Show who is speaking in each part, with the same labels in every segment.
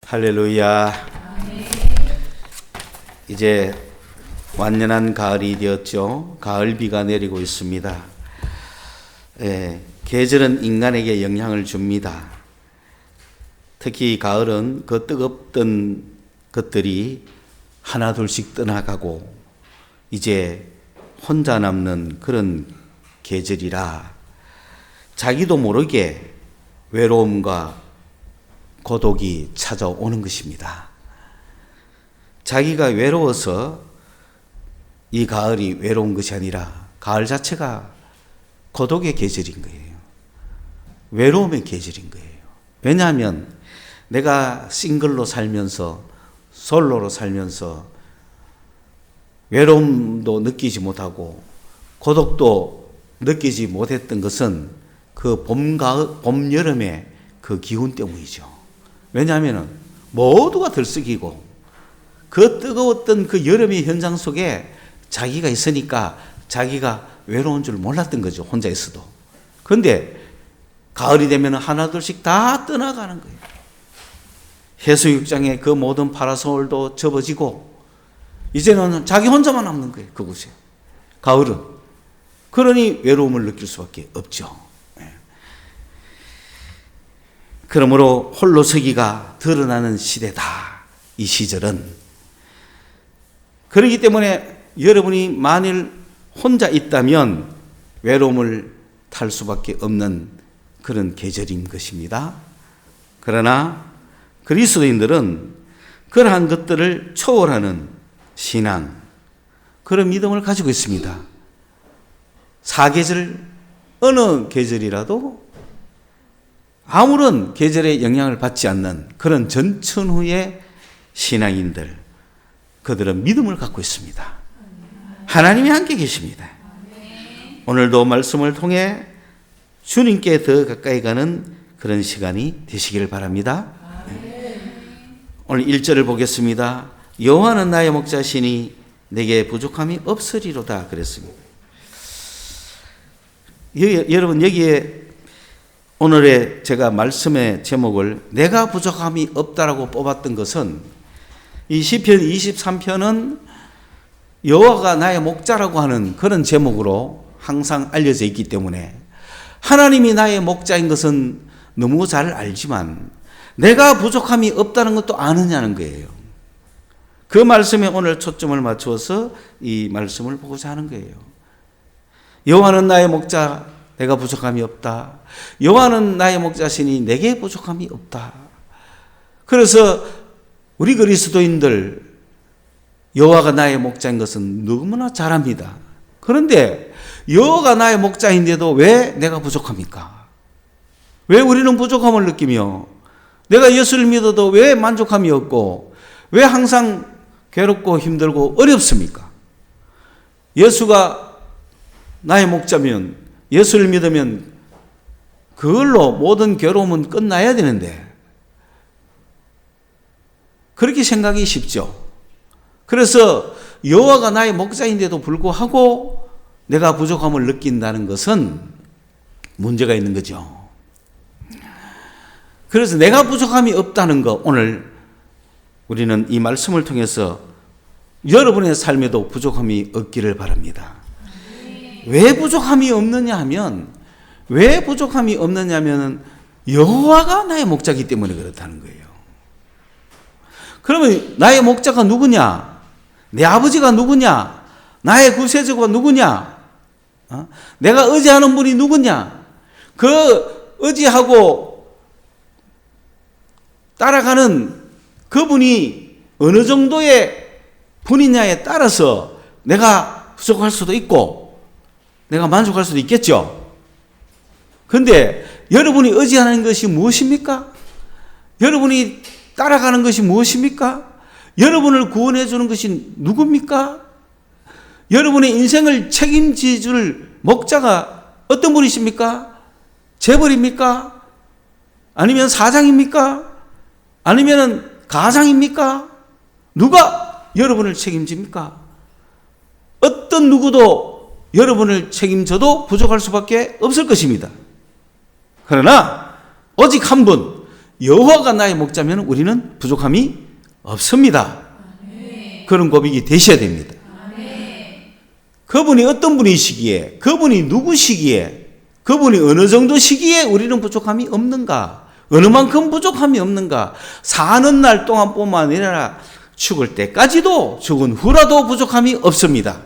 Speaker 1: 할렐루야. 이제 완연한 가을이 되었죠. 가을비가 내리고 있습니다. 계절은 인간에게 영향을 줍니다. 특히 가을은 그 뜨겁던 것들이 하나 둘씩 떠나가고 이제 혼자 남는 그런 계절이라 자기도 모르게 외로움과 고독이 찾아오는 것입니다. 자기가 외로워서 이 가을이 외로운 것이 아니라 가을 자체가 고독의 계절인 거예요. 외로움의 계절인 거예요. 왜냐하면 내가 싱글로 살면서 솔로로 살면서 외로움도 느끼지 못하고 고독도 느끼지 못했던 것은 그 봄, 여름의 그 기운 때문이죠. 왜냐하면 모두가 들썩이고 그 뜨거웠던 그 여름의 현장 속에 자기가 있으니까 자기가 외로운 줄 몰랐던 거죠. 혼자 있어도. 그런데 가을이 되면 하나둘씩 다 떠나가는 거예요. 해수욕장의 그 모든 파라솔도 접어지고 이제는 자기 혼자만 남는 거예요. 그곳에. 가을은. 그러니 외로움을 느낄 수밖에 없죠. 그러므로 홀로 서기가 드러나는 시대다. 이 시절은. 그렇기 때문에 여러분이 만일 혼자 있다면 외로움을 탈 수밖에 없는 그런 계절인 것입니다. 그러나 그리스도인들은 그러한 것들을 초월하는 신앙, 그런 믿음을 가지고 있습니다. 사계절, 어느 계절이라도 아무런 계절의 영향을 받지 않는 그런 전천후의 신앙인들, 그들은 믿음을 갖고 있습니다. 하나님이 함께 계십니다. 오늘도 말씀을 통해 주님께 더 가까이 가는 그런 시간이 되시기를 바랍니다. 오늘 1절을 보겠습니다. 여호와는 나의 목자시니 내게 부족함이 없으리로다 그랬습니다. 여러분, 여기에 오늘의 제가 말씀의 제목을 내가 부족함이 없다라고 뽑았던 것은 이 시편 23편은 여호와가 나의 목자라고 하는 그런 제목으로 항상 알려져 있기 때문에 하나님이 나의 목자인 것은 너무 잘 알지만 내가 부족함이 없다는 것도 아느냐는 거예요. 그 말씀에 오늘 초점을 맞추어서 이 말씀을 보고자 하는 거예요. 여호와는 나의 목자, 내가 부족함이 없다. 여호와는 나의 목자시니 내게 부족함이 없다. 그래서 우리 그리스도인들 여호와가 나의 목자인 것은 너무나 잘 압니다. 그런데 여호와가 나의 목자인데도 왜 내가 부족합니까? 왜 우리는 부족함을 느끼며 내가 예수를 믿어도 왜 만족함이 없고 왜 항상 괴롭고 힘들고 어렵습니까? 예수가 나의 목자면, 예수를 믿으면 그걸로 모든 괴로움은 끝나야 되는데 그렇게 생각이 쉽죠. 그래서 여호와가 나의 목자인데도 불구하고 내가 부족함을 느낀다는 것은 문제가 있는 거죠. 그래서 내가 부족함이 없다는 거, 오늘 우리는 이 말씀을 통해서 여러분의 삶에도 부족함이 없기를 바랍니다. 왜 부족함이 없느냐 하면, 왜 부족함이 없느냐 하면 여호와가 나의 목자이기 때문에 그렇다는 거예요. 그러면 나의 목자가 누구냐? 내 아버지가 누구냐? 나의 구세주가 누구냐? 내가 의지하는 분이 누구냐? 그 의지하고 따라가는 그분이 어느 정도의 분이냐에 따라서 내가 부족할 수도 있고 내가 만족할 수도 있겠죠. 그런데 여러분이 의지하는 것이 무엇입니까? 여러분이 따라가는 것이 무엇입니까? 여러분을 구원해 주는 것이 누굽니까? 여러분의 인생을 책임져 줄 목자가 어떤 분이십니까? 재벌입니까? 아니면 사장입니까? 아니면 가장입니까? 누가 여러분을 책임집니까? 어떤 누구도 여러분을 책임져도 부족할 수밖에 없을 것입니다. 그러나 오직 한 분, 여호와가 나의 목자면 우리는 부족함이 없습니다. 그런 고백이 되셔야 됩니다. 그분이 어떤 분이시기에, 그분이 누구시기에, 그분이 어느 정도 시기에 우리는 부족함이 없는가, 어느 만큼 부족함이 없는가, 사는 날 동안뿐만 아니라 죽을 때까지도, 죽은 후라도 부족함이 없습니다.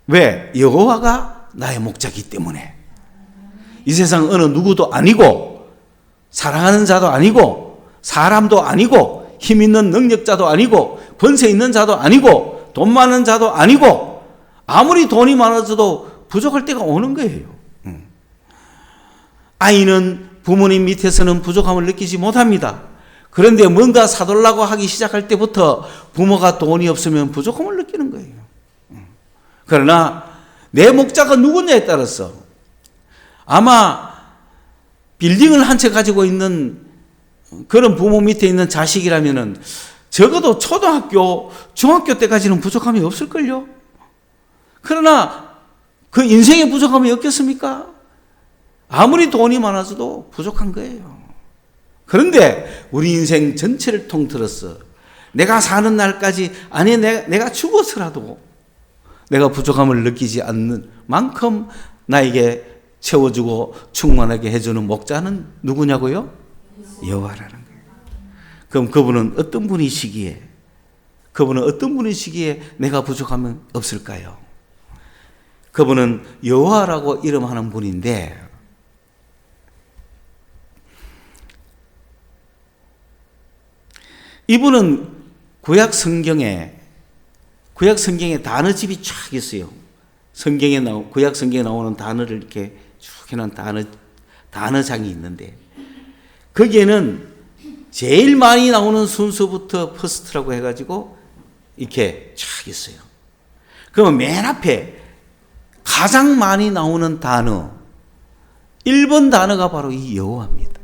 Speaker 1: 왜? 여호와가 나의 목자이기 때문에. 이 세상 어느 누구도 아니고, 사랑하는 자도 아니고, 사람도 아니고, 힘 있는 능력자도 아니고, 권세 있는 자도 아니고, 돈 많은 자도 아니고, 아무리 돈이 많아져도 부족할 때가 오는 거예요. 아이는 부모님 밑에서는 부족함을 느끼지 못합니다. 그런데 뭔가 사달라고 하기 시작할 때부터 부모가 돈이 없으면 부족함을 느끼는 거예요. 그러나 내 목자가 누구냐에 따라서 아마 빌딩을 한 채 가지고 있는 그런 부모 밑에 있는 자식이라면은 적어도 초등학교, 중학교 때까지는 부족함이 없을걸요? 그러나 그 인생에 부족함이 없겠습니까? 아무리 돈이 많아져도 부족한 거예요. 그런데 우리 인생 전체를 통틀어서 내가 사는 날까지, 아니 내가 죽어서라도 내가 부족함을 느끼지 않는 만큼 나에게 채워주고 충만하게 해주는 목자는 누구냐고요? 여호와라는 거예요. 그럼 그분은 어떤 분이시기에, 내가 부족함은 없을까요? 그분은 여호와라고 이름하는 분인데, 이분은 구약 성경에 단어집이 쫙 있어요. 구약 성경에 나오는 단어를 이렇게 쭉 해놓은 단어장이 있는데, 거기에는 제일 많이 나오는 순서부터 퍼스트라고 해가지고 이렇게 쫙 있어요. 그러면 맨 앞에 가장 많이 나오는 단어, 1번 단어가 바로 이 여호와입니다.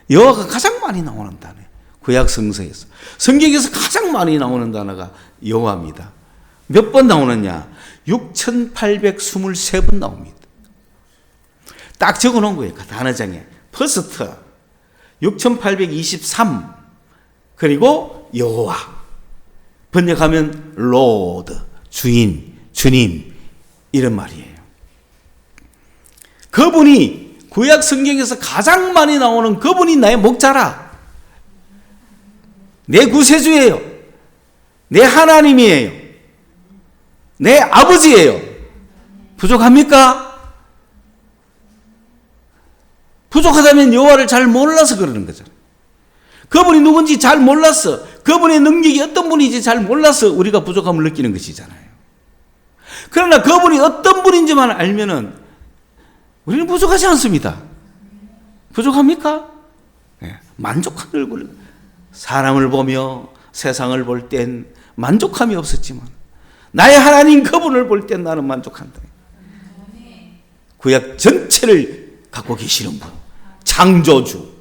Speaker 1: 여호와가 가장 많이 나오는 단어예요. 구약 성서에서. 성경에서 가장 많이 나오는 단어가 여호와입니다. 몇 번 나오느냐? 6,823번 나옵니다. 딱 적어 놓은 거예요. 그 단어장에. 퍼스트 6,823, 그리고 여호와. 번역하면 로드, 주인, 주님, 이런 말이에요. 그분이 구약 성경에서 가장 많이 나오는 그분이 나의 목자라. 내 구세주예요. 내 하나님이에요. 내 아버지예요. 부족합니까? 부족하다면 여호와를 잘 몰라서 그러는 거잖아요. 그분이 누군지 잘 몰라서, 그분의 능력이 어떤 분인지 잘 몰라서 우리가 부족함을 느끼는 것이잖아요. 그러나 그분이 어떤 분인지만 알면은 우리는 부족하지 않습니다. 부족합니까? 네, 만족한 얼굴. 사람을 보며 세상을 볼 땐 만족함이 없었지만 나의 하나님 그분을 볼 땐 나는 만족한다. 구약 전체를 갖고 계시는 분, 창조주.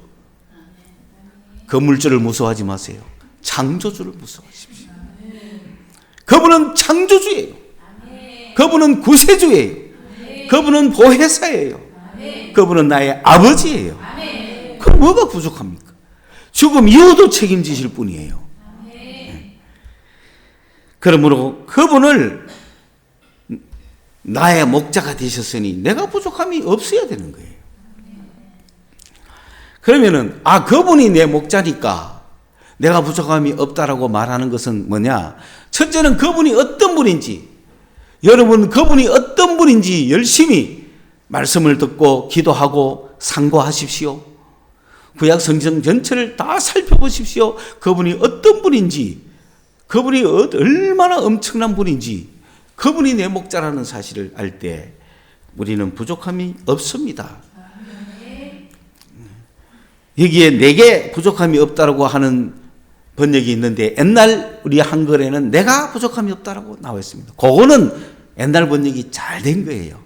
Speaker 1: 건물주를 무서워하지 마세요. 창조주를 무서워하십시오. 그분은 창조주예요. 그분은 구세주예요. 그분은 보혜사예요. 그분은 나의 아버지예요. 그럼 뭐가 부족합니까? 죽음 이후도 책임지실 분이에요. 그러므로 그분을 나의 목자가 되셨으니 내가 부족함이 없어야 되는 거예요. 그러면은 그분이 내 목자니까 내가 부족함이 없다라고 말하는 것은 뭐냐? 첫째는 그분이 어떤 분인지, 여러분 그분이 어떤 분인지 열심히 말씀을 듣고 기도하고 상고하십시오. 구약 성경 전체를 다 살펴보십시오. 그분이 어떤 분인지, 그분이 얼마나 엄청난 분인지, 그분이 내 목자라는 사실을 알 때 우리는 부족함이 없습니다. 여기에 내게 부족함이 없다라고 하는 번역이 있는데, 옛날 우리 한글에는 내가 부족함이 없다라고 나와 있습니다. 그거는 옛날 번역이 잘 된 거예요.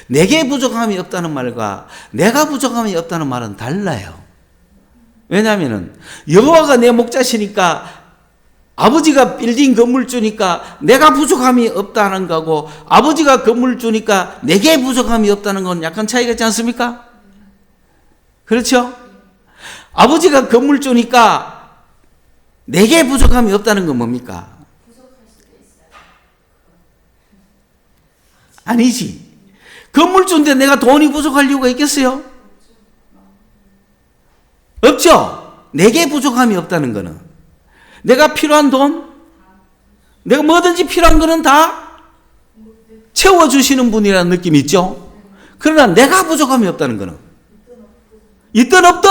Speaker 1: 내게 부족함이 없다는 말과 내가 부족함이 없다는 말은 달라요. 왜냐하면 여호와가 내 목자시니까, 아버지가 빌딩 건물주니까 내가 부족함이 없다는 거고, 아버지가 건물주니까 내게 부족함이 없다는 건 약간 차이가 있지 않습니까? 그렇죠? 아버지가 건물주니까 내게 부족함이 없다는 건 뭡니까? 아니지. 건물주인데 내가 돈이 부족할 이유가 있겠어요? 없죠? 내게 부족함이 없다는 거는 내가 필요한 돈, 내가 뭐든지 필요한 거는 다 채워주시는 분이라는 느낌이 있죠? 그러나 내가 부족함이 없다는 거는 있든 없든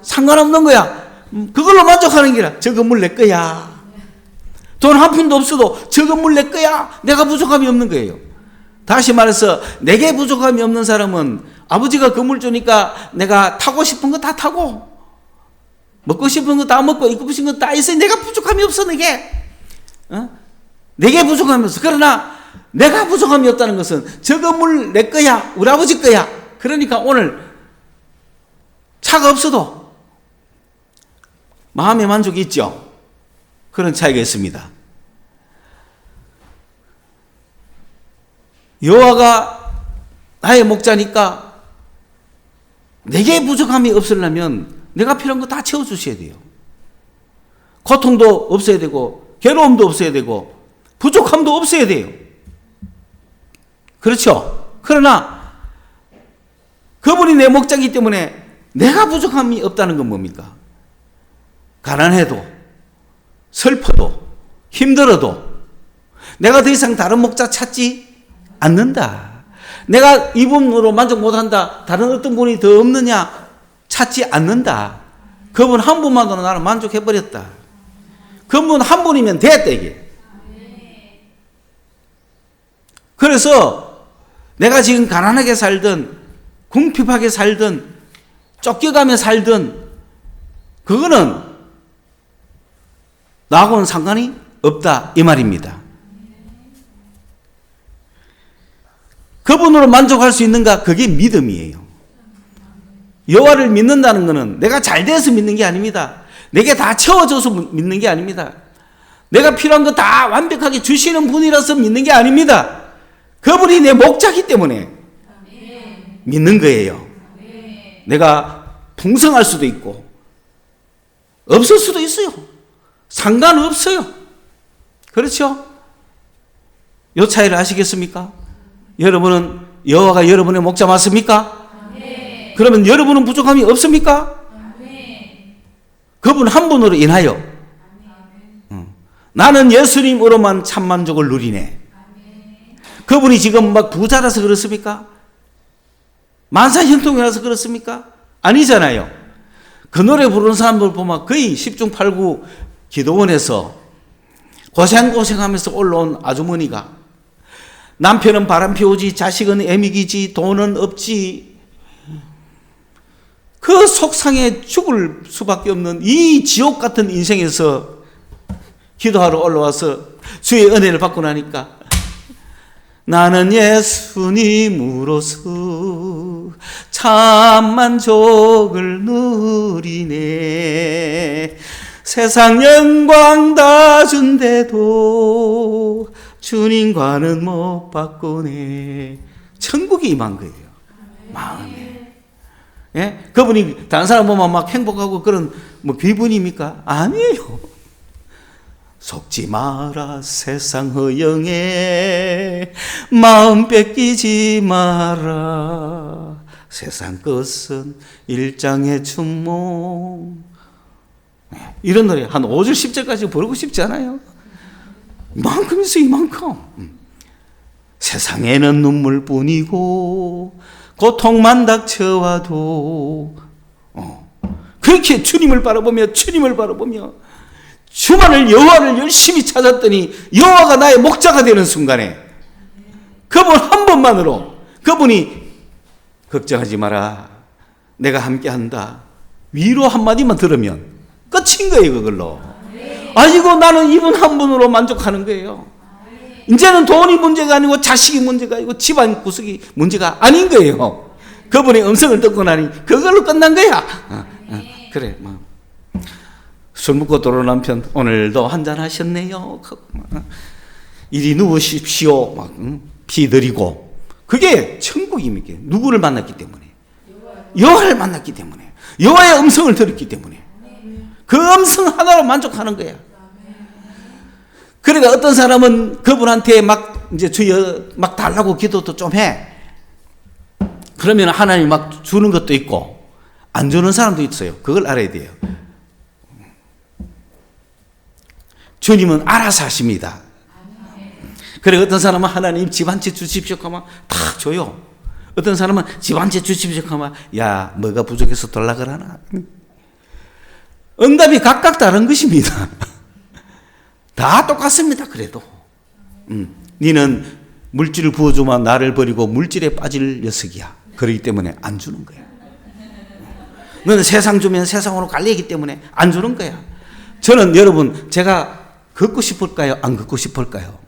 Speaker 1: 상관없는 거야. 그걸로 만족하는 게 아니라 저 건물 내 거야. 돈 한 푼도 없어도 저 건물 내 거야. 내가 부족함이 없는 거예요. 다시 말해서 내게 부족함이 없는 사람은 아버지가 건물 주니까 내가 타고 싶은 거 다 타고 먹고 싶은 거 다 먹고 입고 싶은 거 다 있으니 내가 부족함이 없어. 내게 부족함이 없어. 그러나 내가 부족함이 없다는 것은 저 건물 내 거야. 우리 아버지 거야. 그러니까 오늘 차가 없어도 마음의 만족이 있죠. 그런 차이가 있습니다. 여호와가 나의 목자니까 내게 부족함이 없으려면 내가 필요한 거 다 채워주셔야 돼요. 고통도 없어야 되고 괴로움도 없어야 되고 부족함도 없어야 돼요. 그렇죠? 그러나 그분이 내 목자이기 때문에 내가 부족함이 없다는 건 뭡니까? 가난해도 슬퍼도 힘들어도 내가 더 이상 다른 목자 찾지 않는다. 내가 이분으로 만족 못한다. 다른 어떤 분이 더 없느냐 찾지 않는다. 그분 한 분만으로 나는 만족해버렸다. 그분 한 분이면 됐다 이게. 그래서 내가 지금 가난하게 살든 궁핍하게 살든 쫓겨가며 살든 그거는 나하고는 상관이 없다 이 말입니다. 그분으로 만족할 수 있는가? 그게 믿음이에요. 여호와를 믿는다는 것은 내가 잘 돼서 믿는 게 아닙니다. 내게 다 채워줘서 믿는 게 아닙니다. 내가 필요한 거 다 완벽하게 주시는 분이라서 믿는 게 아닙니다. 그분이 내 목자이기 때문에 믿는 거예요. 내가 풍성할 수도 있고 없을 수도 있어요. 상관없어요. 그렇죠? 이 차이를 아시겠습니까? 여러분은 여호와가 여러분의 목자 맞습니까? 그러면 여러분은 부족함이 없습니까? 그분 한 분으로 인하여 나는 예수님으로만 참만족을 누리네. 그분이 지금 막 부자라서 그렇습니까? 만사형통이라서 그렇습니까? 아니잖아요. 그 노래 부르는 사람들 보면 거의 10중 8구 기도원에서 고생하면서 올라온 아주머니가 남편은 바람 피우지 자식은 애미기지 돈은 없지 그 속상해 죽을 수밖에 없는 이 지옥 같은 인생에서 기도하러 올라와서 주의 은혜를 받고 나니까 나는 예수님으로서 참 만족을 누리네. 세상 영광 다 준대도 주님과는 못 바꾸네. 천국이 임한 거예요. 마음에. 예? 그분이 다른 사람 보면 막 행복하고 그런 뭐 기분입니까? 아니에요. 속지 마라 세상 허영에 마음 뺏기지 마라. 세상 것은 일장의 춘몽. 이런 노래 한 5절 10절까지 부르고 싶지 않아요? 이만큼 있어 이만큼. 세상에는 눈물뿐이고 고통만 닥쳐와도 그렇게 주님을 바라보며 주만을 여호와를 열심히 찾았더니 여호와가 나의 목자가 되는 순간에 그분 한 번만으로 그분이 걱정하지 마라 내가 함께한다 위로 한마디만 들으면 끝인 거예요. 그걸로 아이고 나는 이분 한 분으로 만족하는 거예요. 이제는 돈이 문제가 아니고 자식이 문제가 아니고 집안 구석이 문제가 아닌 거예요. 그분의 음성을 듣고 나니 그걸로 끝난 거야. 그래 술 먹고 들어온 남편 오늘도 한잔 하셨네요. 이리 누우십시오. 피 들이고 그게 천국입니까? 누구를 만났기 때문에? 여호와를 만났기 때문에. 여호와의 음성을 들었기 때문에 그 음성 하나로 만족하는 거야. 그러니까 어떤 사람은 그분한테 막 이제 주여 막 달라고 기도도 좀 해. 그러면 하나님 막 주는 것도 있고 안 주는 사람도 있어요. 그걸 알아야 돼요. 주님은 알아서 하십니다. 그래 어떤 사람은 하나님 집 한 채 주십시오 하면 다 줘요. 어떤 사람은 집 한 채 주십시오 하면 야 뭐가 부족해서 달라 그러나. 응답이 각각 다른 것입니다. 다 똑같습니다. 그래도 니는 물질을 부어주면 나를 버리고 물질에 빠질 녀석이야. 그렇기 때문에 안 주는 거야. 너는 세상 주면 세상으로 갈리기 때문에 안 주는 거야. 저는 여러분 제가 걷고 싶을까요? 안 걷고 싶을까요?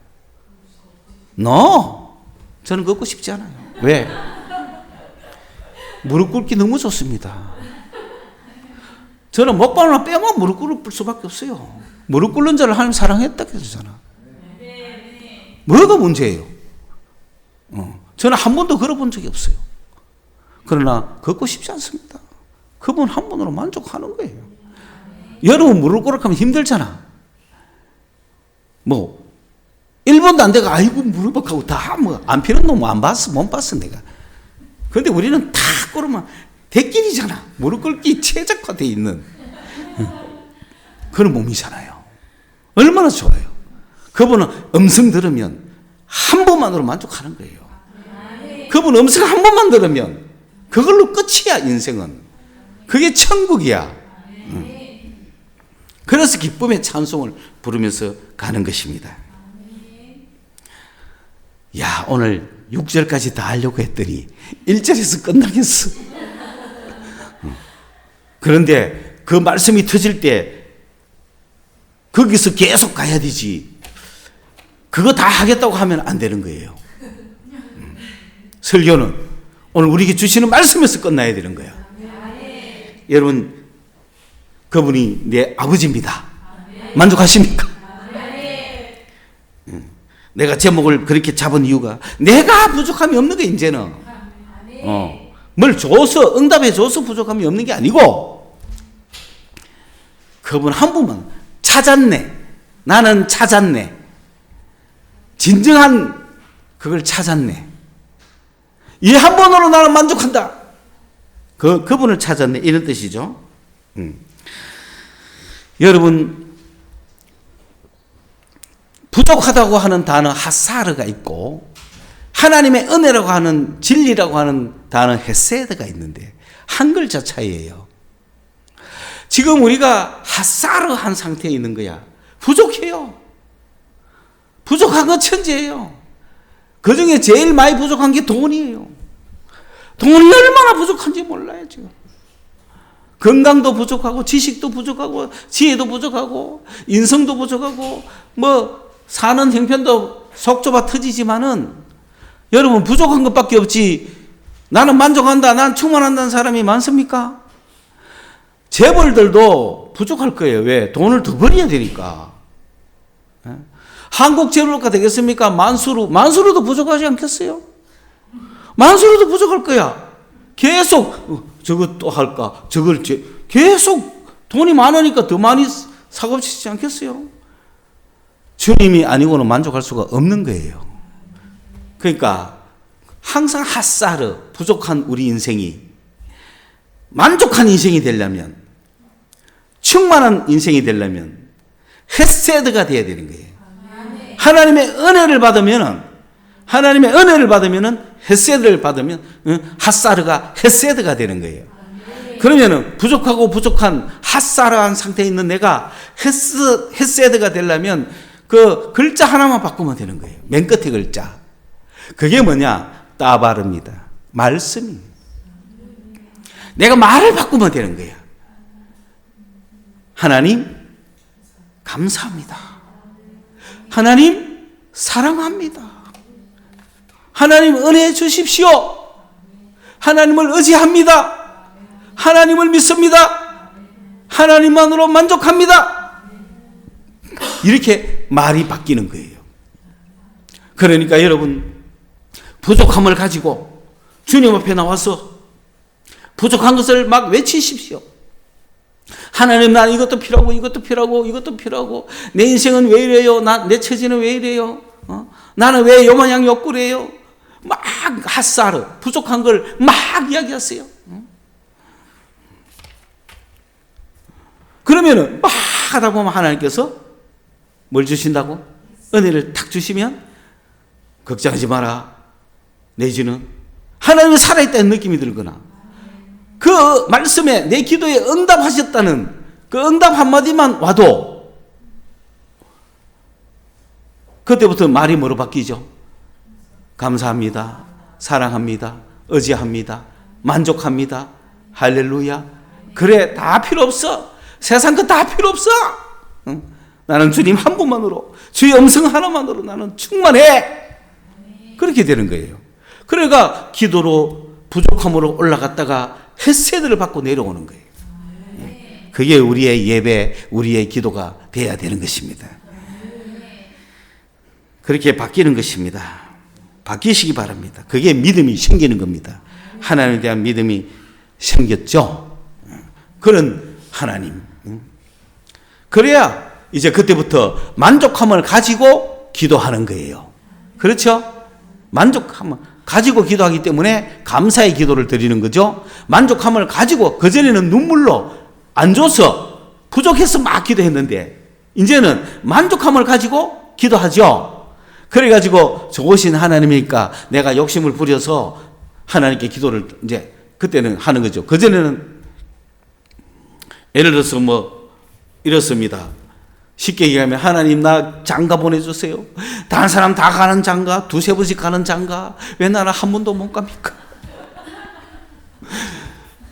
Speaker 1: No. 저는 걷고 싶지 않아요. 왜? 무릎 꿇기 너무 좋습니다. 저는 목발만 빼면 무릎 꿇을 수밖에 없어요. 무릎 꿇는 자를 하나님 사랑했다 그러잖아. 뭐가 문제예요? 저는 한 번도 걸어본 적이 없어요. 그러나 걷고 싶지 않습니다. 그분 한 번으로 만족하는 거예요. 여러분 무릎 꿇으면 힘들잖아. 뭐 1번도 안 되고 아이고 무릎 하고 다 뭐 안 피는 놈 안 봤어 못 봤어 내가. 그런데 우리는 다 꿇으면 대길이잖아. 무릎 꿇기 최적화되어 있는 그런 몸이잖아요. 얼마나 좋아요. 그분은 음성 들으면 한 번만으로 만족하는 거예요. 그분 음성 한 번만 들으면 그걸로 끝이야. 인생은 그게 천국이야. 그래서 기쁨의 찬송을 부르면서 가는 것입니다. 야 오늘 6절까지 다 하려고 했더니 1절에서 끝나겠어. 그런데 그 말씀이 터질 때 거기서 계속 가야 되지. 그거 다 하겠다고 하면 안 되는 거예요. 설교는 오늘 우리에게 주시는 말씀에서 끝나야 되는 거야. 여러분 그분이 내 아버지입니다. 만족하십니까? 내가 제목을 그렇게 잡은 이유가 내가 부족함이 없는 게 이제는 뭘 줘서 응답해 줘서 부족함이 없는 게 아니고 그분 한 분만 찾았네. 나는 찾았네. 진정한 그걸 찾았네. 이 한 번으로 나는 만족한다. 그분을 찾았네. 이런 뜻이죠. 여러분 부족하다고 하는 단어 하사르가 있고 하나님의 은혜라고 하는 진리라고 하는 단어 헤세드가 있는데 한 글자 차이예요. 지금 우리가 하사르한 상태에 있는 거야. 부족해요. 부족한 건 천재예요. 그 중에 제일 많이 부족한 게 돈이에요. 돈이 얼마나 부족한지 몰라요 지금. 건강도 부족하고 지식도 부족하고 지혜도 부족하고 인성도 부족하고 뭐 사는 형편도 속 좁아 터지지만은 여러분 부족한 것밖에 없지. 나는 만족한다. 난 충만한다는 사람이 많습니까? 재벌들도 부족할 거예요. 왜? 돈을 더 벌어야 되니까. 한국 재벌가 되겠습니까? 만수르도 부족하지 않겠어요? 만수르도 부족할 거야. 계속 저것 또 할까? 저걸 계속 돈이 많으니까 더 많이 사고 싶지 않겠어요? 주님이 아니고는 만족할 수가 없는 거예요. 그러니까 항상 핫사르 부족한 우리 인생이 만족한 인생이 되려면 충만한 인생이 되려면 헤세드가 돼야 되는 거예요. 하나님의 은혜를 받으면은 헤세드를 받으면 핫사르가 헤세드가 되는 거예요. 그러면은 부족한 핫사르한 상태에 있는 내가 헤세드가 되려면 그 글자 하나만 바꾸면 되는 거예요. 맨 끝에 글자. 그게 뭐냐? 따바릅니다. 말씀이. 내가 말을 바꾸면 되는 거예요. 하나님 감사합니다. 하나님 사랑합니다. 하나님 은혜 주십시오. 하나님을 의지합니다. 하나님을 믿습니다. 하나님만으로 만족합니다. 이렇게 말이 바뀌는 거예요. 그러니까 여러분 부족함을 가지고 주님 앞에 나와서 부족한 것을 막 외치십시오. 하나님, 난 이것도 필요하고 이것도 필요하고 이것도 필요하고 내 인생은 왜 이래요? 내 처지는 왜 이래요? 나는 왜 요마냥 욕구래요? 막 핫사르 부족한 걸 막 이야기하세요. 그러면은 막 하다 보면 하나님께서 뭘 주신다고? 은혜를 탁 주시면 걱정하지 마라. 내지는 하나님이 살아있다는 느낌이 들거나 그 말씀에 내 기도에 응답하셨다는 그 응답 한마디만 와도 그때부터 말이 뭐로 바뀌죠? 감사합니다. 사랑합니다. 의지합니다. 만족합니다. 할렐루야. 그래, 다 필요 없어. 세상 거 다 필요 없어. 응? 나는 주님 한 분만으로, 주의 음성 하나만으로 나는 충만해. 그렇게 되는 거예요. 그러니까 기도로 부족함으로 올라갔다가 햇새들을 받고 내려오는 거예요. 그게 우리의 예배, 우리의 기도가 돼야 되는 것입니다. 그렇게 바뀌는 것입니다. 바뀌시기 바랍니다. 그게 믿음이 생기는 겁니다. 하나님에 대한 믿음이 생겼죠. 그런 하나님. 그래야 이제 그때부터 만족함을 가지고 기도하는 거예요. 그렇죠? 만족함을 가지고 기도하기 때문에 감사의 기도를 드리는 거죠. 만족함을 가지고, 그전에는 눈물로 안 줘서 부족해서 막 기도했는데 이제는 만족함을 가지고 기도하죠. 그래가지고 좋으신 하나님이니까 내가 욕심을 부려서 하나님께 기도를 이제 그때는 하는 거죠. 그전에는 예를 들어서 뭐 이렇습니다. 쉽게 얘기하면 하나님, 나 장가 보내주세요. 다른 사람 다 가는 장가, 두세 번씩 가는 장가, 왜 나는 한 번도 못 갑니까?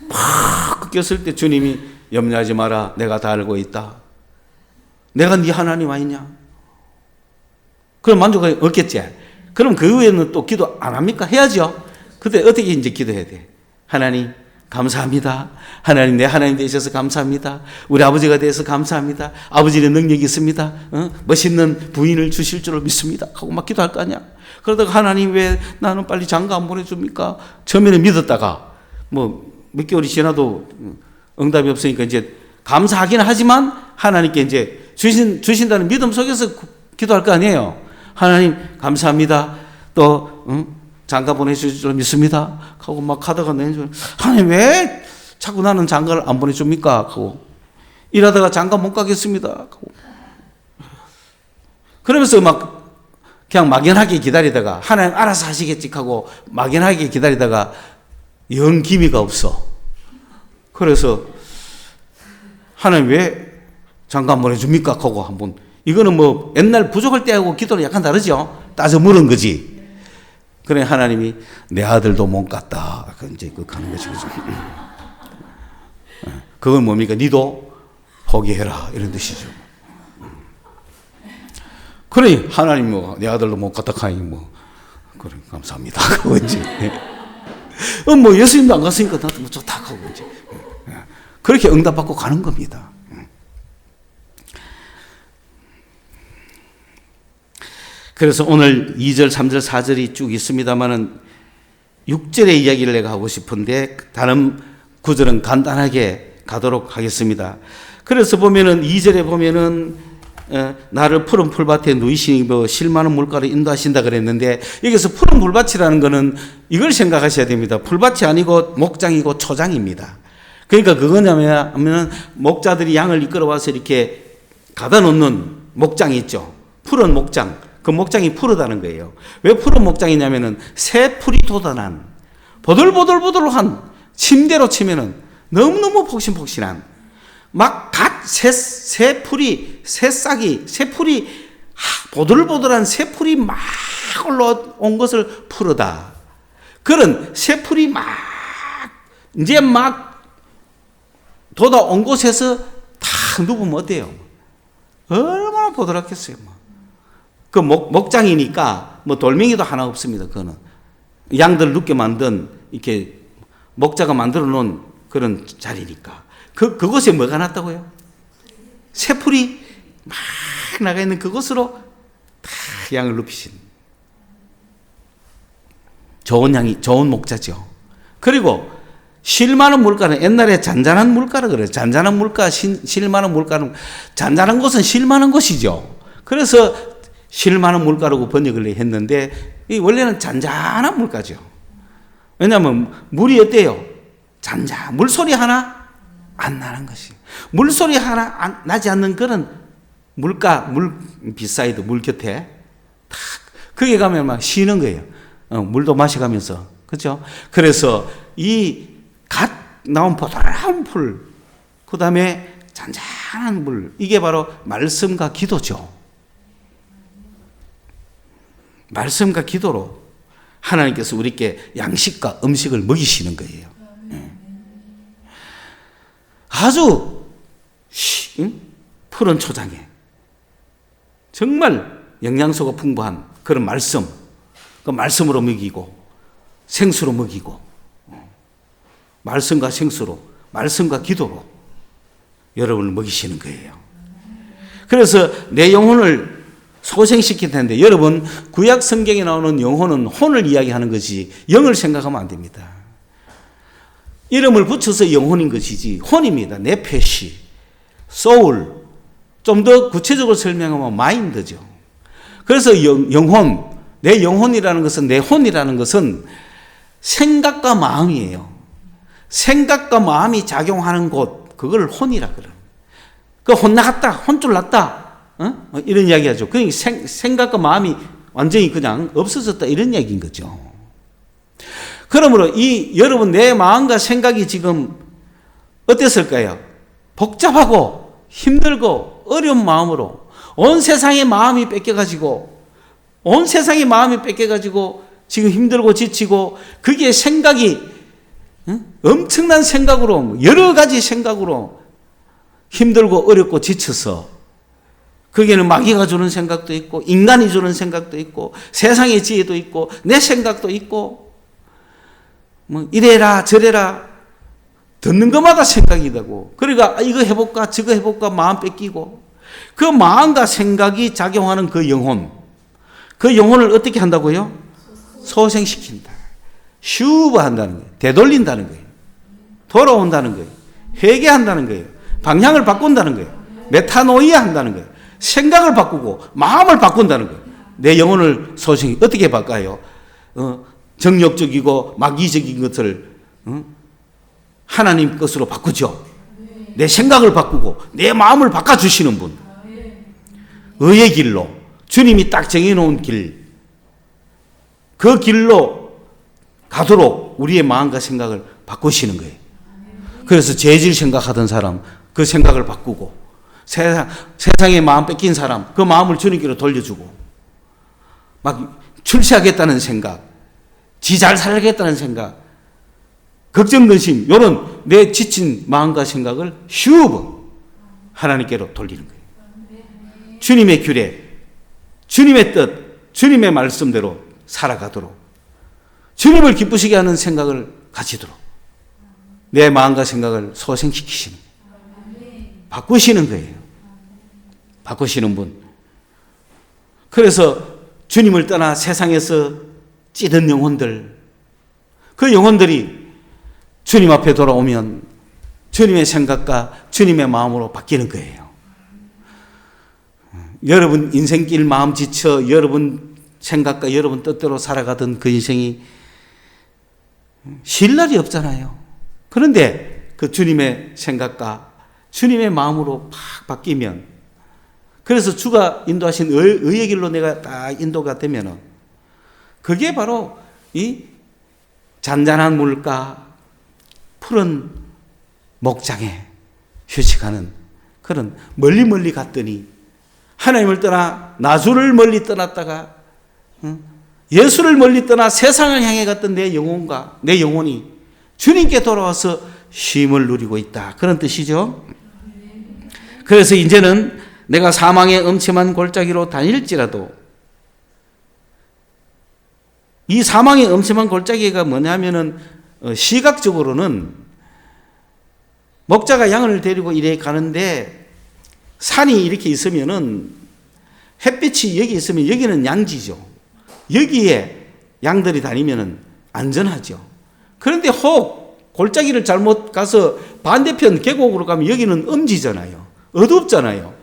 Speaker 1: 막 꺾였을 때 주님이 염려하지 마라. 내가 다 알고 있다. 내가 네 하나님 아니냐? 그럼 만족이 없겠지. 그럼 그 후에는 또 기도 안 합니까? 해야죠. 그때 어떻게 이제 기도해야 돼? 하나님, 감사합니다. 하나님, 내 하나님 되셔서 감사합니다. 우리 아버지가 되어서 감사합니다. 아버지는 능력이 있습니다. 멋있는 부인을 주실 줄을 믿습니다. 하고 막 기도할 거 아니야. 그러다가 하나님, 왜 나는 빨리 장가 안 보내줍니까? 처음에는 믿었다가 뭐 몇 개월이 지나도 응답이 없으니까 이제 감사하긴 하지만 하나님께 이제 주신다는 믿음 속에서 기도할 거 아니에요. 하나님, 감사합니다. 또 장가 보내주실 줄 믿습니다. 하고 막 하다가 하나님, 왜 자꾸 나는 장가를 안 보내줍니까? 하고 일하다가 장가 못 가겠습니다. 하고 그러면서 막 그냥 막연하게 기다리다가 하나님 알아서 하시겠지 하고 막연하게 기다리다가 영 기미가 없어. 그래서 하나님, 왜 장가 안 보내줍니까? 하고 한번, 이거는 뭐 옛날 부족할 때하고 기도는 약간 다르죠. 따져 물은 거지. 그래, 하나님이 내 아들도 못 갔다. 이제 그 가는 거죠. 그건 뭡니까? 니도 포기해라. 이런 뜻이죠. 그래, 하나님 뭐 내 아들도 못 갔다 하니 뭐 그래, 감사합니다. 그거 이제 뭐 예수님도 안 갔으니까 나도 뭐 좋다 하고 이제 그렇게 응답받고 가는 겁니다. 그래서 오늘 2절, 3절, 4절이 쭉 있습니다만은 6절의 이야기를 내가 하고 싶은데 다른 구절은 간단하게 가도록 하겠습니다. 그래서 보면은 2절에 보면은 나를 푸른 풀밭에 누이시니 실만한 물가로 인도하신다 그랬는데 여기서 푸른 풀밭이라는 거는 이걸 생각하셔야 됩니다. 풀밭이 아니고 목장이고 초장입니다. 그러니까 그거냐면 목자들이 양을 이끌어와서 이렇게 가다 놓는 목장이 있죠. 푸른 목장. 그 목장이 푸르다는 거예요. 왜 푸른 목장이냐면은 새 풀이 돋아난 보들보들보들한 침대로 치면은 너무너무 폭신폭신한 막 갓 새 풀이 보들보들한 새 풀이 막 올라온 것을 푸르다. 그런 새 풀이 막 이제 막 돋아온 곳에서 탁 누우면 어때요? 얼마나 보드랍겠어요. 그 목장이니까 뭐 돌멩이도 하나 없습니다. 그거는 양들 눕게 만든 이렇게 목자가 만들어 놓은 그런 자리니까 그곳에 뭐가 났다고요? 새풀이 막 나가 있는 그곳으로 다 양을 눕히신 좋은 목자죠. 그리고 실 많은 물가는 옛날에 잔잔한 물가라 그래요. 잔잔한 물가, 실 많은 물가는, 잔잔한 곳은 실 많은 곳이죠. 그래서 실 많은 물가라고 번역을 했는데, 이 원래는 잔잔한 물가죠. 왜냐하면 물이 어때요? 물소리 하나 안 나는 것이. 물소리 하나 나지 않는 그런 물가, 물 비사이드, 물 곁에 탁, 거기 가면 막 쉬는 거예요. 물도 마셔가면서. 그죠? 그래서 이 갓 나온 보드라운 풀, 그 다음에 잔잔한 물, 이게 바로 말씀과 기도죠. 말씀과 기도로 하나님께서 우리께 양식과 음식을 먹이시는 거예요. 아주 푸른 초장에 정말 영양소가 풍부한 그런 말씀, 그 말씀으로 먹이고 생수로 먹이고 말씀과 생수로, 말씀과 기도로 여러분을 먹이시는 거예요. 그래서 내 영혼을 소생시킬 텐데, 여러분 구약 성경에 나오는 영혼은 혼을 이야기하는 것이 영을 생각하면 안 됩니다. 이름을 붙여서 영혼인 것이지 혼입니다. 네페시, 소울, 좀 더 구체적으로 설명하면 마인드죠. 그래서 영혼, 내 영혼이라는 것은, 내 혼이라는 것은 생각과 마음이에요. 생각과 마음이 작용하는 곳, 그걸 혼이라 그래요. 그 혼 나갔다, 혼줄 났다, 이런 이야기 하죠. 그러니까 생각과 마음이 완전히 그냥 없어졌다, 이런 얘기인 거죠. 그러므로 여러분 내 마음과 생각이 지금 어땠을까요? 복잡하고 힘들고 어려운 마음으로 온 세상의 마음이 뺏겨가지고 지금 힘들고 지치고, 그게 생각이 엄청난 생각으로, 여러 가지 생각으로 힘들고 어렵고 지쳐서, 거기에는 마귀가 주는 생각도 있고 인간이 주는 생각도 있고 세상의 지혜도 있고 내 생각도 있고, 뭐 이래라 저래라 듣는 것마다 생각이 되고, 그러니까 이거 해볼까 저거 해볼까 마음 뺏기고, 그 마음과 생각이 작용하는 그 영혼을 어떻게 한다고요? 소생시킨다. 슈브한다는 거예요. 되돌린다는 거예요. 돌아온다는 거예요. 회개한다는 거예요. 방향을 바꾼다는 거예요. 메타노이아 한다는 거예요. 생각을 바꾸고 마음을 바꾼다는 거예요. 내 영혼을 어떻게 바꿔요? 정욕적이고 마귀적인 것을 하나님 것으로 바꾸죠. 내 생각을 바꾸고 내 마음을 바꿔주시는 분. 의의 길로, 주님이 딱 정해놓은 길, 그 길로 가도록 우리의 마음과 생각을 바꾸시는 거예요. 그래서 죄질 생각하던 사람 그 생각을 바꾸고, 세상에 마음 뺏긴 사람 그 마음을 주님께로 돌려주고, 막 출세하겠다는 생각, 지 잘 살겠다는 생각, 걱정 근심, 이런 내 지친 마음과 생각을 슈브 하나님께로 돌리는 거예요. 주님의 규례, 주님의 뜻, 주님의 말씀대로 살아가도록, 주님을 기쁘시게 하는 생각을 가지도록 내 마음과 생각을 소생시키시는, 바꾸시는 거예요. 바꾸시는 분. 그래서 주님을 떠나 세상에서 찌든 영혼들, 그 영혼들이 주님 앞에 돌아오면 주님의 생각과 주님의 마음으로 바뀌는 거예요. 여러분 인생길 마음 지쳐 여러분 생각과 여러분 뜻대로 살아가던 그 인생이 쉴 날이 없잖아요. 그런데 그 주님의 생각과 주님의 마음으로 팍 바뀌면, 그래서 주가 인도하신 의의 길로 내가 딱 인도가 되면은, 그게 바로 이 잔잔한 물가, 푸른 목장에 휴식하는 그런 멀리 갔더니, 하나님을 떠나 나주를 멀리 떠났다가 예수를 멀리 떠나 세상을 향해 갔던 내 영혼이 주님께 돌아와서 쉼을 누리고 있다, 그런 뜻이죠. 그래서 이제는 내가 사망의 음침한 골짜기로 다닐지라도, 이 사망의 음침한 골짜기가 뭐냐면은 시각적으로는 목자가 양을 데리고 이래 가는데 산이 이렇게 있으면은 햇빛이 여기 있으면 여기는 양지죠. 여기에 양들이 다니면은 안전하죠. 그런데 혹 골짜기를 잘못 가서 반대편 계곡으로 가면 여기는 음지잖아요. 어둡잖아요.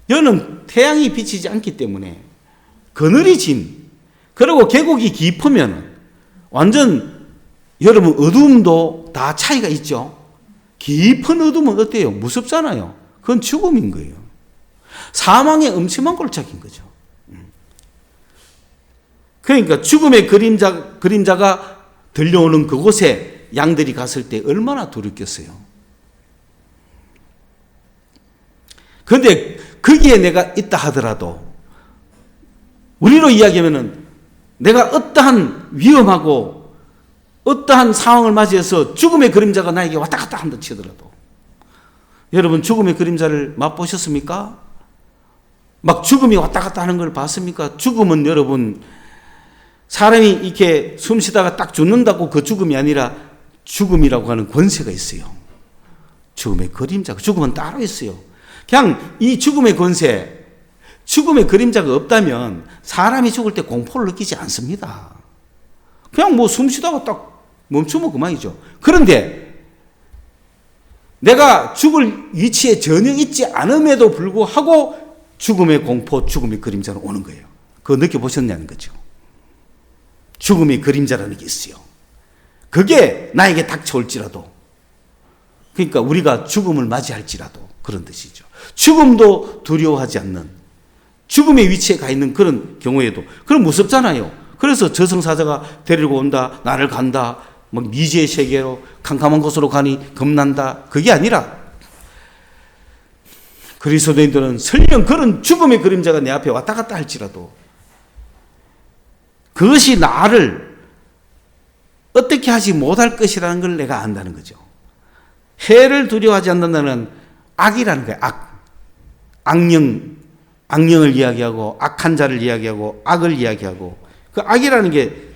Speaker 1: 여기는 태양이 비치지 않기 때문에 그늘이진. 그리고 계곡이 깊으면 완전 여러분 어두움도 다 차이가 있죠. 깊은 어둠은 어때요? 무섭잖아요. 그건 죽음인 거예요. 사망의 엄침한 골짜기인 거죠. 그러니까 죽음의 그림자가 들려오는 그곳에 양들이 갔을 때 얼마나 두렵겠어요. 그런데 거기에 내가 있다 하더라도 우리로 이야기하면은 내가 어떠한 위험하고 어떠한 상황을 맞이해서 죽음의 그림자가 나에게 왔다 갔다 한다 치더라도 여러분 죽음의 그림자를 맛보셨습니까? 막 죽음이 왔다 갔다 하는 걸 봤습니까? 죽음은 여러분 사람이 이렇게 숨 쉬다가 딱 죽는다고 그 죽음이 아니라 죽음이라고 하는 권세가 있어요. 죽음의 그림자, 죽음은 따로 있어요. 그냥 이 죽음의 권세, 죽음의 그림자가 없다면 사람이 죽을 때 공포를 느끼지 않습니다. 그냥 뭐 숨 쉬다가 딱 멈추면 그만이죠. 그런데 내가 죽을 위치에 전혀 있지 않음에도 불구하고 죽음의 공포, 죽음의 그림자는 오는 거예요. 그거 느껴보셨냐는 거죠. 죽음의 그림자라는 게 있어요. 그게 나에게 닥쳐올지라도, 그러니까 우리가 죽음을 맞이할지라도 그런 뜻이죠. 죽음도 두려워하지 않는, 죽음의 위치에 가 있는 그런 경우에도, 그럼 무섭잖아요. 그래서 저승사자가 데리고 온다, 나를 간다, 막 미지의 세계로 캄캄한 곳으로 가니 겁난다, 그게 아니라 그리스도인들은 설령 그런 죽음의 그림자가 내 앞에 왔다 갔다 할지라도 그것이 나를 어떻게 하지 못할 것이라는 걸 내가 안다는 거죠. 해를 두려워하지 않는다는 악이라는 거예요. 악. 악령을 이야기하고 악한 자를 이야기하고 악을 이야기하고, 그 악이라는 게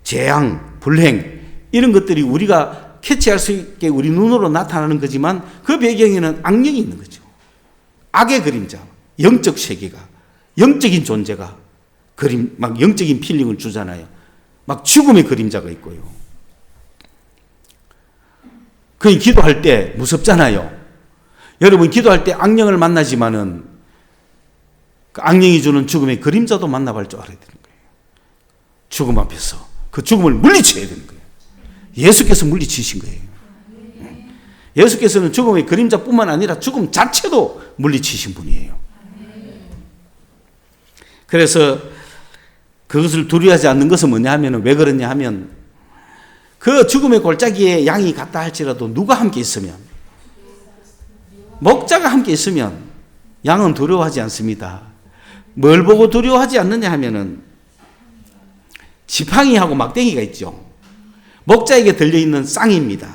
Speaker 1: 재앙, 불행 이런 것들이 우리가 캐치할 수 있게 우리 눈으로 나타나는 거지만 그 배경에는 악령이 있는 거죠. 악의 그림자, 영적 세계가, 영적인 존재가 막 영적인 필링을 주잖아요. 막 죽음의 그림자가 있고요. 그게 기도할 때 무섭잖아요. 여러분 기도할 때 악령을 만나지만은 그 악령이 주는 죽음의 그림자도 만나볼 줄 알아야 되는 거예요. 죽음 앞에서 그 죽음을 물리쳐야 되는 거예요. 예수께서 물리치신 거예요. 예수께서는 죽음의 그림자뿐만 아니라 죽음 자체도 물리치신 분이에요. 그래서 그것을 두려워하지 않는 것은 뭐냐 하면, 왜 그러냐 하면 그 죽음의 골짜기에 양이 갔다 할지라도 누가 함께 있으면, 목자가 함께 있으면 양은 두려워하지 않습니다. 뭘 보고 두려워하지 않느냐 하면은 지팡이하고 막대기가 있죠. 목자에게 들려있는 쌍입니다.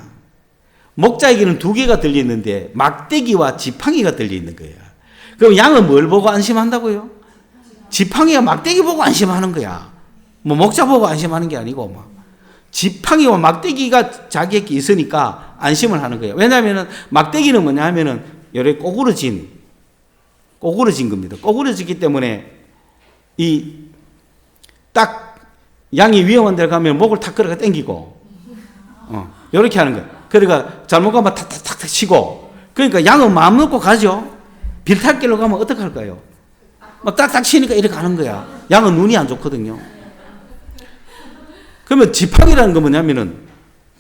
Speaker 1: 목자에게는 두 개가 들려있는데 막대기와 지팡이가 들려있는 거예요. 그럼 양은 뭘 보고 안심한다고요? 지팡이와 막대기 보고 안심하는 거야. 뭐 목자 보고 안심하는 게 아니고, 뭐 지팡이와 막대기가 자기에게 있으니까 안심을 하는 거예요. 왜냐하면 막대기는 뭐냐 하면은 여러 꼬꾸러진 겁니다. 꼬꾸러지기 때문에 이 딱 양이 위험한 데 가면 목을 탁 끌어가 당기고, 이렇게 하는 거예요. 그러니까 잘못 가면 탁탁탁탁 치고, 그러니까 양은 마음 놓고 가죠. 빌탈길로 가면 어떡할까요? 막 딱딱 치니까 이렇게 가는 거야. 양은 눈이 안 좋거든요. 그러면 지팡이라는 건 뭐냐면은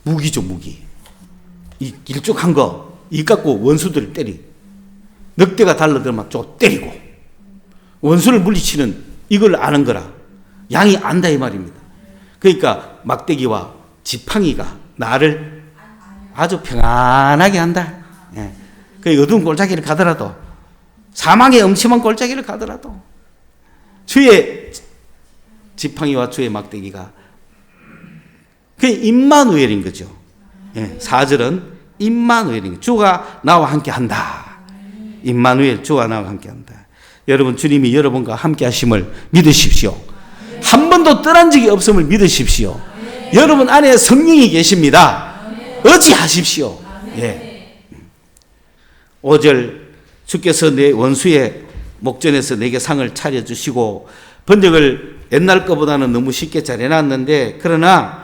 Speaker 1: 무기죠, 무기. 이 길쭉한 거, 이 갖고 원수들을 늑대가 달라들면 쭉 때리고, 원수를 물리치는 이걸 아는 거라. 양이 안다 이 말입니다. 그러니까 막대기와 지팡이가 나를 아주 평안하게 한다. 예. 그 어두운 골짜기를 가더라도, 사망의 엄침한 골짜기를 가더라도 주의 지팡이와 주의 막대기가, 그게 임마누엘인 거죠. 예, 4절은 임마누엘인 거죠. 주가 나와 함께 한다. 임마누엘, 주가 나와 함께 한다. 여러분, 주님이 여러분과 함께 하심을 믿으십시오. 한 번도 떠난 적이 없음을 믿으십시오. 여러분 안에 성령이 계십니다. 의지하십시오. 예. 5절, 주께서 내 원수의 목전에서 내게 상을 차려주시고, 번역을 옛날 것보다는 너무 쉽게 잘 해놨는데, 그러나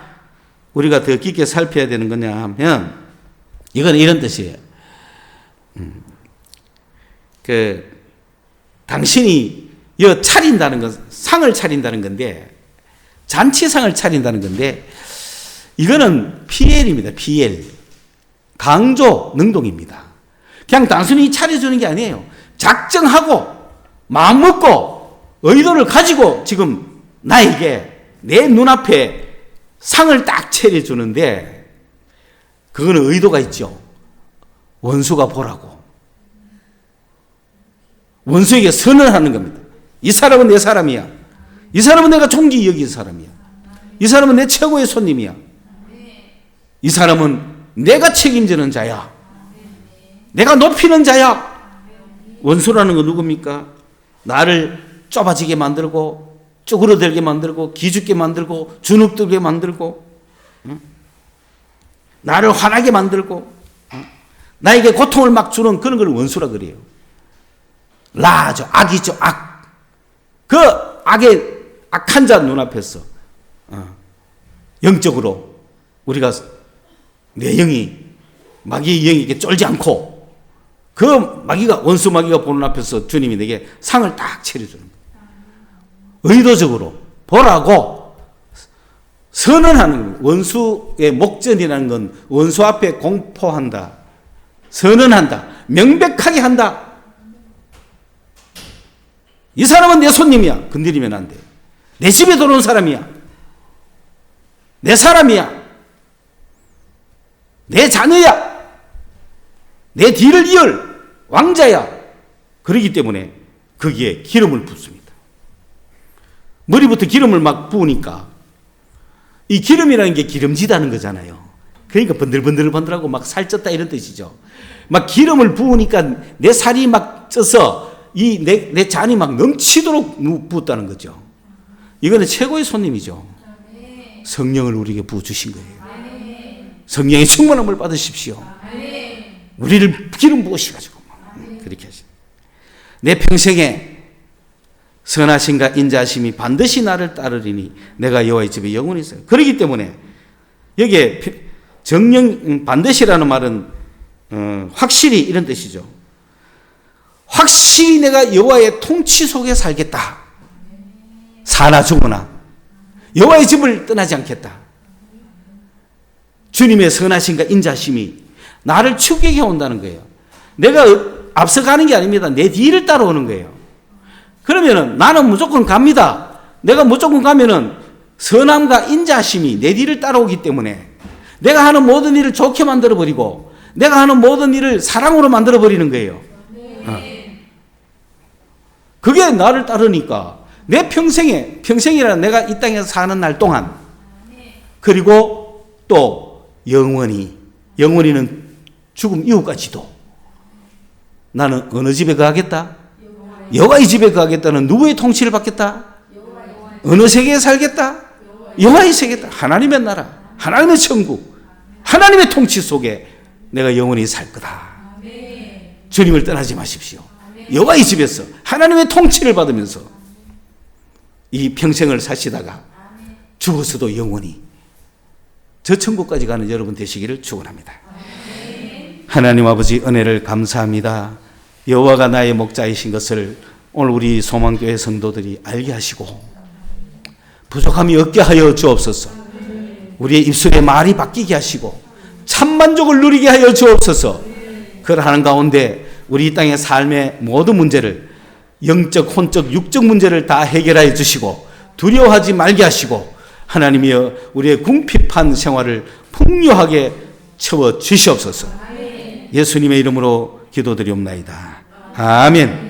Speaker 1: 우리가 더 깊게 살펴야 되는 거냐 하면 이건 이런 뜻이에요. 당신이 차린다는 건 상을 차린다는 건데, 잔치상을 차린다는 건데, 이거는 PL입니다. PL. 강조 능동입니다. 그냥 단순히 차려주는 게 아니에요. 작정하고 마음 먹고 의도를 가지고 지금 나에게 내 눈앞에 상을 딱 차려주는데, 그거는 의도가 있죠. 원수가 보라고. 원수에게 선언하는 겁니다. 이 사람은 내 사람이야. 이 사람은 내가 존귀히 여기는 사람이야. 이 사람은 내 최고의 손님이야. 이 사람은 내가 책임지는 자야. 내가 높이는 자야. 원수라는 건 누굽니까? 나를 좁아지게 만들고, 쭈그러들게 만들고, 기죽게 만들고, 주눅들게 만들고, 나를 화나게 만들고, 나에게 고통을 막 주는 그런 걸 원수라 그래요. 라죠. 악이죠. 악. 그 악의 악한 자 눈앞에서 영적으로 우리가 내 영이 마귀의 영에게 쫄지 않고, 그 마귀가, 원수 마귀가 보는 앞에서 주님이 내게 상을 딱 차려주는 거예요. 의도적으로 보라고 선언하는 겁니다. 원수의 목전이라는 건 원수 앞에 공포한다, 선언한다, 명백하게 한다. 이 사람은 내 손님이야. 건드리면 안 돼. 내 집에 들어온 사람이야. 내 사람이야. 내 자녀야. 내 뒤를 이을 왕자야. 그렇기 때문에 거기에 기름을 붓습니다. 머리부터 기름을 막 부으니까, 이 기름이라는 게 기름지다는 거잖아요. 그러니까 번들번들번들하고 막 살쪘다 이런 뜻이죠. 막 기름을 부으니까 내 살이 막 쪄서 내 잔이 막 넘치도록 부었다는 거죠. 이거는 최고의 손님이죠. 성령을 우리에게 부어주신 거예요. 성령의 충만함을 받으십시오. 우리를 기름 부으셔가지고 그렇게 하시죠. 내 평생에 선하심과 인자하심이 반드시 나를 따르리니 내가 여호와의 집에 영원히 있어요. 그렇기 때문에 여기에 반드시라는 말은 확실히 이런 뜻이죠. 확실히 내가 여호와의 통치 속에 살겠다. 사나 죽으나 여호와의 집을 떠나지 않겠다. 주님의 선하심과 인자심이 나를 축복해 온다는 거예요. 내가 앞서가는 게 아닙니다. 내 뒤를 따라오는 거예요. 그러면은 나는 무조건 갑니다. 내가 무조건 가면은 선함과 인자심이 내 뒤를 따라오기 때문에 내가 하는 모든 일을 좋게 만들어버리고, 내가 하는 모든 일을 사랑으로 만들어버리는 거예요. 그게 나를 따르니까 내 평생이라는 내가 이 땅에서 사는 날 동안, 그리고 또 영원히는 죽음 이후까지도 나는 어느 집에 가겠다? 여호와의 집에 가겠다는 누구의 통치를 받겠다? 어느 세계에 살겠다? 여호와의 세계다. 하나님의 나라, 하나님의 천국, 하나님의 통치 속에 내가 영원히 살 거다. 주님을 떠나지 마십시오. 여호와의 집에서 하나님의 통치를 받으면서 이 평생을 사시다가 죽어서도 영원히 저 천국까지 가는 여러분 되시기를 축원합니다. 하나님 아버지, 은혜를 감사합니다. 여호와가 나의 목자이신 것을 오늘 우리 소망교회 성도들이 알게 하시고 부족함이 없게 하여 주옵소서. 우리의 입술에 말이 바뀌게 하시고 참만족을 누리게 하여 주옵소서. 그러하는 가운데 우리 이 땅의 삶의 모든 문제를, 영적, 혼적, 육적 문제를 다 해결하여 주시고 두려워하지 말게 하시고, 하나님이여 우리의 궁핍한 생활을 풍요하게 채워 주시옵소서. 예수님의 이름으로 기도드리옵나이다. 아멘.